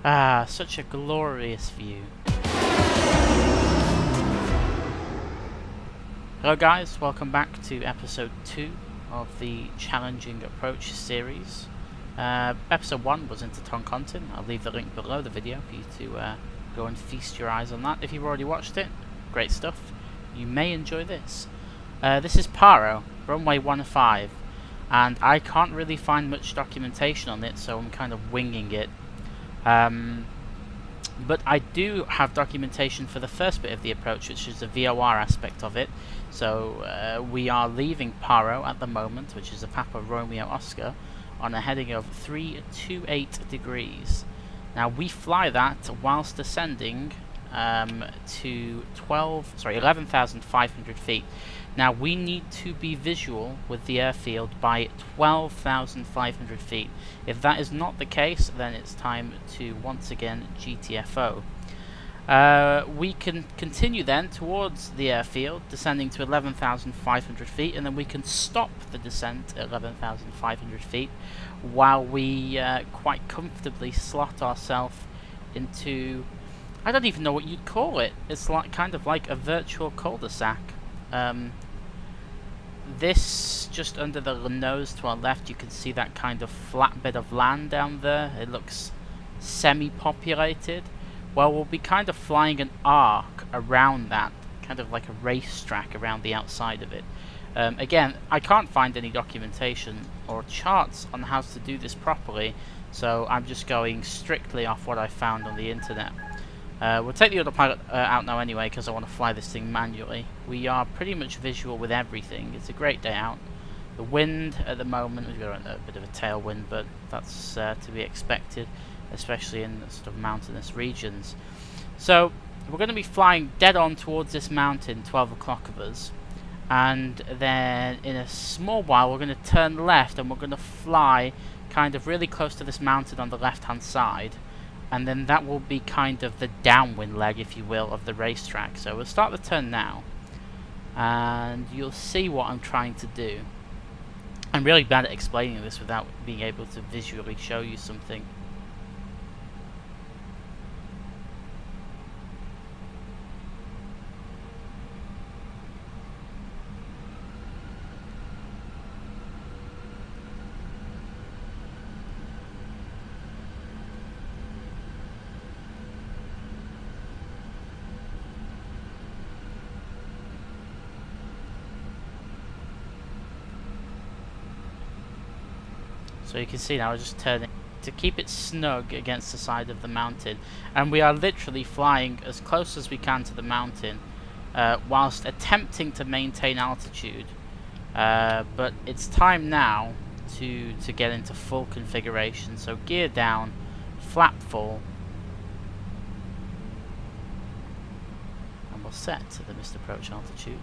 Ah, such a glorious view. Hello guys, welcome back to episode 2 of the Challenging Approach series. Episode 1 was into Toncontin. I'll leave the link below the video for you to go and feast your eyes on that. If you've already watched it, great stuff. You may enjoy this. This is Paro, Runway 15, and I can't really find much documentation on it, so I'm kind of winging it. But I do have documentation for the first bit of the approach, which is the VOR aspect of it. So we are leaving Paro at the moment, which is a Papa Romeo Oscar, on a heading of 328 degrees. Now we fly that whilst ascending to 11,500 feet. Now we need to be visual with the airfield by 12,500 feet. If that is not the case, then it's time to once again GTFO. We can continue then towards the airfield, descending to 11,500 feet, and then we can stop the descent at 11,500 feet while we quite comfortably slot ourselves into, I don't even know what you'd call it. It's like kind of like a virtual cul-de-sac. This, just under the nose to our left, you can see that kind of flat bit of land down there. It looks semi-populated. Well, we'll be kind of flying an arc around that, kind of like a racetrack around the outside of it. Again, I can't find any documentation or charts on how to do this properly, so I'm just going strictly off what I found on the internet. We'll take the autopilot out now anyway, because I want to fly this thing manually. We are pretty much visual with everything. It's a great day out. The wind at the moment, we've got a bit of a tailwind, but that's to be expected, especially in the sort of mountainous regions. So we're going to be flying dead on towards this mountain, 12 o'clock of us, and then in a small while we're going to turn left and we're going to fly kind of really close to this mountain on the left hand side. And then that will be kind of the downwind leg, if you will, of the racetrack. So we'll start the turn now, and you'll see what I'm trying to do. I'm really bad at explaining this without being able to visually show you something. So you can see now we're just turning to keep it snug against the side of the mountain, and we are literally flying as close as we can to the mountain whilst attempting to maintain altitude. But it's time now to get into full configuration. So gear down, flap full, and we'll set to the missed approach altitude.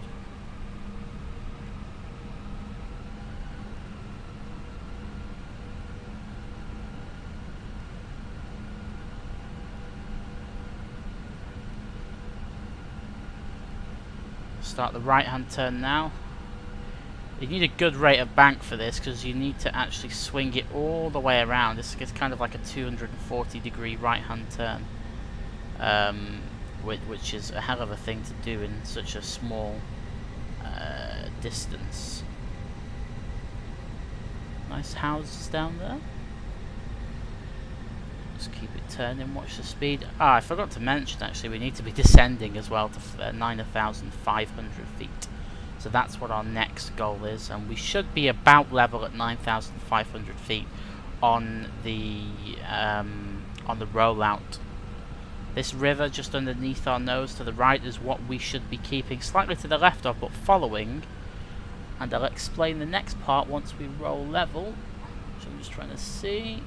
Start the right hand turn now. You need a good rate of bank for this, because you need to actually swing it all the way around. It's kind of like a 240 degree right hand turn, which is a hell of a thing to do in such a small distance. Nice houses down there. Just keep it turning, watch the speed. I forgot to mention actually we need to be descending as well to 9,500 feet. So that's what our next goal is, and we should be about level at 9,500 feet on the rollout. This river just underneath our nose to the right is what we should be keeping slightly to the left of, but following. And I'll explain the next part once we roll level, which I'm just trying to see.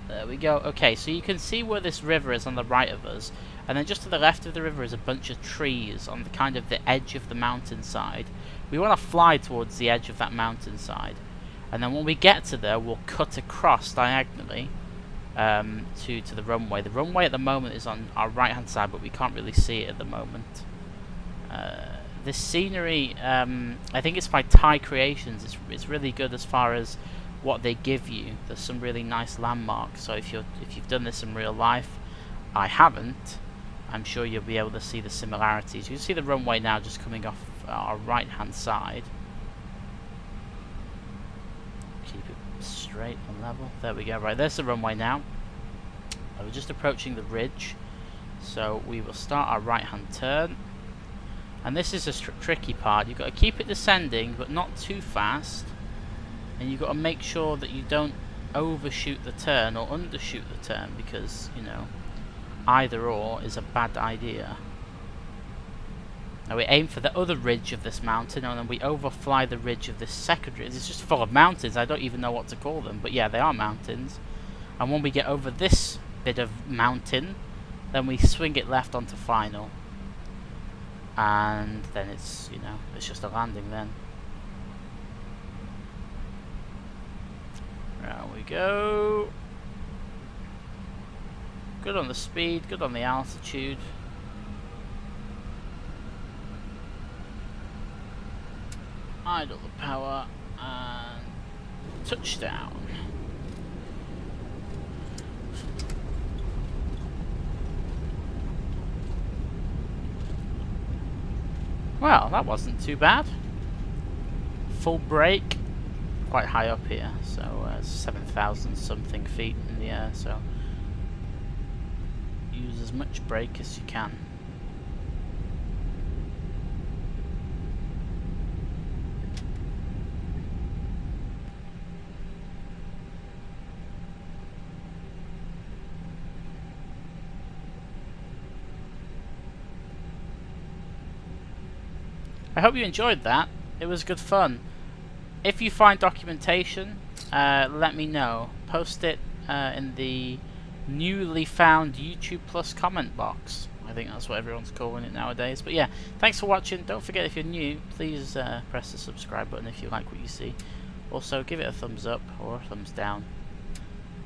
There we go. Okay, so you can see where this river is on the right of us, and then just to the left of the river is a bunch of trees on the kind of the edge of the mountainside. We want to fly towards the edge of that mountainside, and then when we get to there, we'll cut across diagonally to the runway. The runway at the moment is on our right hand side, but we can't really see it at the moment. This scenery, I think it's by Thai Creations. It's really good as far as what they give you. There's some really nice landmarks. So if you've done this in real life, I haven't. I'm sure you'll be able to see the similarities. You can see the runway now just coming off our right hand side. Keep it straight and level. There we go. Right, there's the runway now. We're just approaching the ridge, so we will start our right hand turn. And this is a tricky part. You've got to keep it descending but not too fast, and you've got to make sure that you don't overshoot the turn or undershoot the turn, because, you know, either or is a bad idea. Now we aim for the other ridge of this mountain, and then we overfly the ridge of this second ridge. It's just full of mountains. I don't even know what to call them, but yeah, they are mountains. And when we get over this bit of mountain, then we swing it left onto final, and then it's, you know, it's just a landing then. There we go. Good on the speed, good on the altitude. Idle the power and touchdown. Well, that wasn't too bad. Full brake, quite high up here, so 7,000 something feet in the air, so use as much brake as you can. I hope you enjoyed that. It was good fun. If you find documentation, let me know. Post it in the newly found YouTube Plus comment box. I think that's what everyone's calling it nowadays. But yeah, thanks for watching. Don't forget, if you're new, please press the subscribe button if you like what you see. Also, give it a thumbs up or a thumbs down.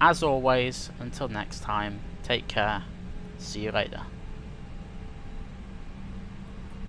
As always, until next time, take care. See you later.